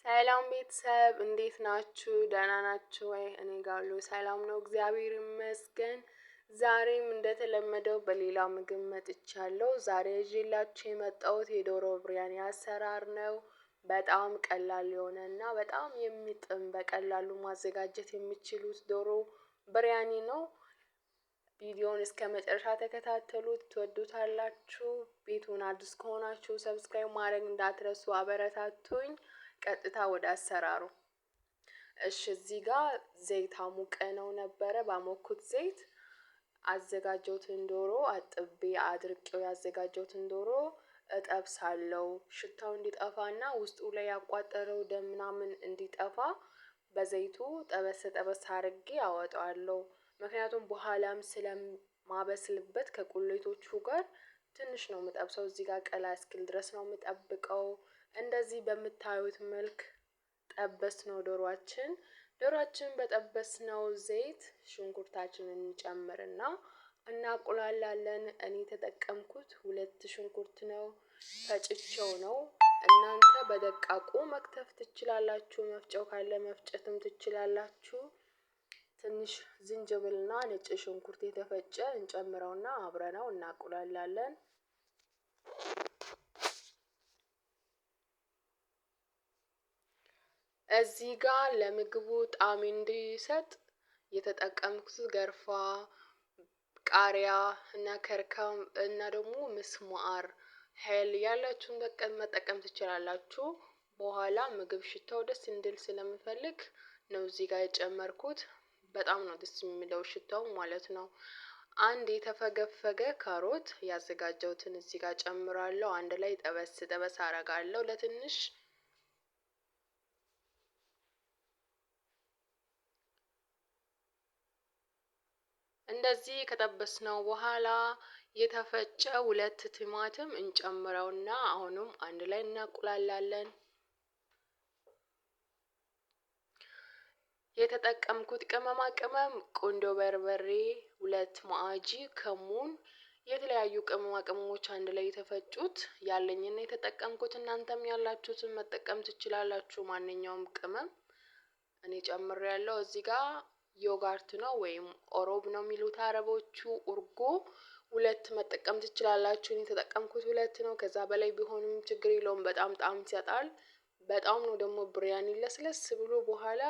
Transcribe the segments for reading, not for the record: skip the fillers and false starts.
ሰላም ቤተሰብ እንዴት ናችሁ? ደህና ናችሁ ወይ? እኔ ጋር ሁሉ ሰላም ነው፣ እግዚአብሔር ይመስገን። ዛሬም እንደተለመደው በሌላ ምግብ መጥቻለሁ። ዛሬ ይዤላችሁ የመጣሁት የዶሮ ብሪያኒ አሰራር ነው። በጣም ቀላል የሆነና በጣም የሚጥም በቀላሉ ማዘጋጀት የሚችሉት ዶሮ ብሪያኒ ነው። ቪዲዮውን እስከ መጨረሻ ተከታተሉት፣ ትወዱታላችሁ። ቤቱን አዲስ ከሆናችሁ ሰብስክራይብ ማድረግ እንዳትረሱ፣ አበረታቱኝ። ቀጥታ ወደ አሰራሩ። እሺ እዚህ ጋር ዘይት አሙቀ ነው ነበረ። ባሞኩት ዘይት አዘጋጀሁትን ዶሮ አጥቤ አድርቄው ያዘጋጀሁትን ዶሮ እጠብሳለሁ። ሽታው እንዲጠፋና ውስጡ ላይ ያቋጠረው ደም ምናምን እንዲጠፋ በዘይቱ ጠበስ ጠበስ አድርጌ አወጣዋለሁ። ምክንያቱም በኋላም ስለማበስልበት ከቁሌቶቹ ጋር ትንሽ ነው የምጠብሰው። እዚህ ጋር ቀላ እስኪል ድረስ ነው የምጠብቀው። እንደዚህ በምታዩት መልክ ጠበስነው ዶሮአችን በጠበስነው ዘይት ሽንኩርታችንን እንጨምርና እናቁላላለን። እኔ የተጠቀምኩት 2 ሽንኩርት ነው፣ ፈጭቼው ነው። እናንተ በደቃቁ መክተፍ ትችላላችሁ፣ መፍጨው ካለ መፍጨትም ትችላላችሁ። ትንሽ ዝንጅብልና ነጭ ሽንኩርት የተፈጨ እንጨምረውና አብረነው እናቁላላለን። እዚህ ጋር ለምግቡ ጣዕም እንዲሰጥ የተጠቀምኩት ገርፋ፣ ቃሪያ እና ከርከም እና ደግሞ ምስማር ሄል ያላችሁን መጠቀም ትችላላችሁ። በኋላ ምግብ ሽታው ደስ እንዲል ስለምፈልግ ነው እዚህ ጋር የጨመርኩት። በጣም ነው ደስ የሚለው ሽታው ማለት ነው። አንድ የተፈገፈገ ካሮት ያዘጋጀሁትን እዚህ ጋር ጨምራለሁ። አንድ ላይ ጠበስ ጠበስ አደርጋለሁ ለትንሽ። እንደዚህ ከጠበስነው በኋላ የተፈጨ 2 ቲማቲም እንጨምረውና አሁንም አንድ ላይ እናቁላላለን። የተጠቀምኩት ቅመማ ቅመም ቁንዶ በርበሬ፣ 2 ማአጂ፣ ከሙን፣ የተለያዩ ቅመማ ቅመሞች አንድ ላይ የተፈጩት ያለኝና የተጠቀምኩት። እናንተም ያላችሁትን መጠቀም ትችላላችሁ፣ ማንኛውም ቅመም። እኔ ጨምሬያለሁ። እዚህ ጋር ዮጋርት ነው ወይም ኦሮብ ነው የሚሉት አረቦቹ። እርጎ 2 መጠቀም ትችላላችሁ። እኔ የተጠቀምኩት 2 ነው። ከዛ በላይ ቢሆንም ችግር የለውም። በጣም ጣዕም ይሰጣል። በጣም ነው ደግሞ ብሪያኒ ለስለስ ብሎ በኋላ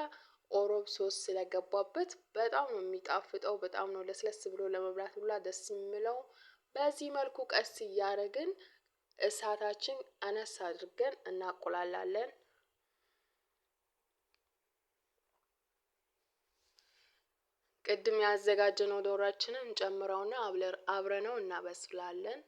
ኦሮብ ሶስ ስለገባበት በጣም ነው የሚጣፍጠው። በጣም ነው ለስለስ ብሎ ለመብላት ሁላ ደስ የሚለው። በዚህ መልኩ ቀስ እያደረግን እሳታችን አነስ አድርገን እናቆላላለን። ቅድም ያዘጋጀነው ዶሮአችንን እንጨምረውና አብረነው እናበስላለን።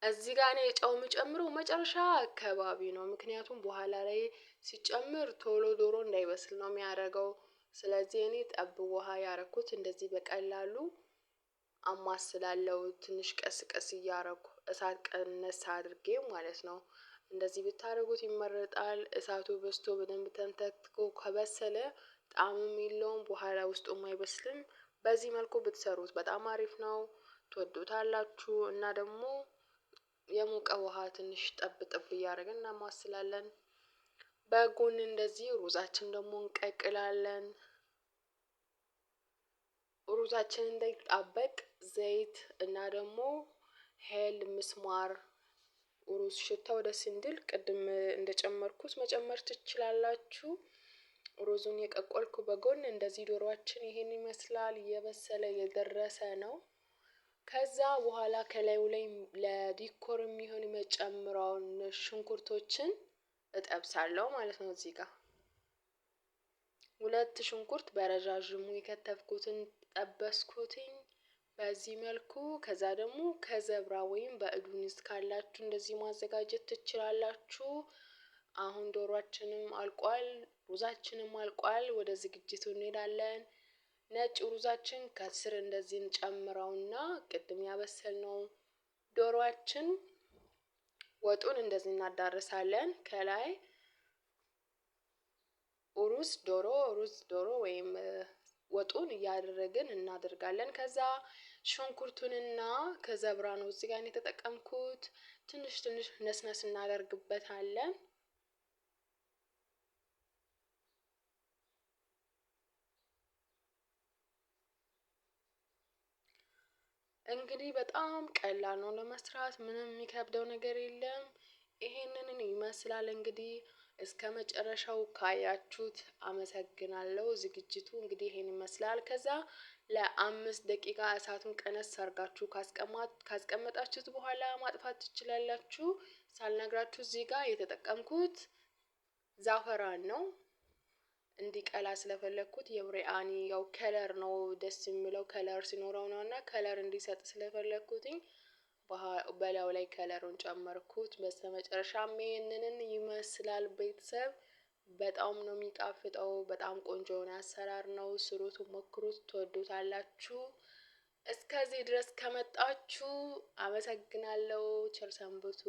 እዚህ ጋር እኔ ጨው የምጨምረው መጨረሻ አካባቢ ነው። ምክንያቱም በኋላ ላይ ሲጨምር ቶሎ ዶሮ እንዳይበስል ነው የሚያደርገው። ስለዚህ እኔ ጠብ ውሃ ያረኩት እንደዚህ በቀላሉ አማስላለሁ። ትንሽ ቀስ ቀስ እያረኩ እሳት ቀነስ አድርጌ ማለት ነው። እንደዚህ ብታደርጉት ይመረጣል። እሳቱ በስቶ በደንብ ተንተክትኮ ከበሰለ ጣዕምም የለውም፣ በኋላ ውስጡም አይበስልም። በዚህ መልኩ ብትሰሩት በጣም አሪፍ ነው፣ ትወዱታላችሁ። እና ደግሞ የሞቀ ውሃ ትንሽ ጠብ ጠብ እያደረግን እናማስላለን። በጎን እንደዚህ ሩዛችን ደግሞ እንቀቅላለን። ሩዛችን እንዳይጣበቅ ዘይት እና ደግሞ ሄል፣ ምስማር፣ ሩዝ ሽታው ደስ እንዲል ቅድም እንደጨመርኩት መጨመር ትችላላችሁ። ሩዙን የቀቀልኩ በጎን እንደዚህ ዶሮአችን ይሄን ይመስላል። እየበሰለ የደረሰ ነው። ከዛ በኋላ ከላዩ ላይ ለዲኮር የሚሆን የምጨምረውን ሽንኩርቶችን እጠብሳለሁ ማለት ነው። እዚህ ጋር 2 ሽንኩርት በረዣዥሙ የከተፍኩትን ጠበስኩትኝ በዚህ መልኩ። ከዛ ደግሞ ከዘብራ ወይም በእዱንስ ካላችሁ እንደዚህ ማዘጋጀት ትችላላችሁ። አሁን ዶሮአችንም አልቋል፣ ሩዛችንም አልቋል። ወደ ዝግጅቱ እንሄዳለን። ነጭ ሩዛችን ከስር እንደዚህ እንጨምረውና ቅድም ያበሰልነው ዶሮአችን ወጡን እንደዚህ እናዳርሳለን ከላይ ሩዝ ዶሮ ወይም ወጡን እያደረግን እናደርጋለን። ከዛ ሽንኩርቱንና ከዘብራ ነው እዚህ ጋር የተጠቀምኩት። ትንሽ ትንሽ ነስነስ እናደርግበታለን። እንግዲህ በጣም ቀላል ነው ለመስራት፣ ምንም የሚከብደው ነገር የለም። ይሄንን ይመስላል እንግዲህ እስከ መጨረሻው ካያችሁት አመሰግናለሁ። ዝግጅቱ እንግዲህ ይሄን ይመስላል። ከዛ ለ5 ደቂቃ እሳቱን ቀነስ አድርጋችሁ ካስቀመጣችሁት በኋላ ማጥፋት ትችላላችሁ። ሳልነግራችሁ እዚህ ጋር የተጠቀምኩት ዛፈራን ነው። እንዲቀላ ስለፈለኩት የብሪያኒ ያው ከለር ነው ደስ የሚለው ከለር ሲኖረው ነውና ከለር እንዲሰጥ ስለፈለኩትኝ በላዩ ላይ ከለሩን ጨመርኩት። በስተመጨረሻም ይሄንን ይመስላል ቤተሰብ። በጣም ነው የሚጣፍጠው። በጣም ቆንጆ የሆነ አሰራር ነው። ስሩት፣ ሞክሩት፣ ትወዱታላችሁ። እስከዚህ ድረስ ከመጣችሁ አመሰግናለሁ። ቸር ሰንብቱ።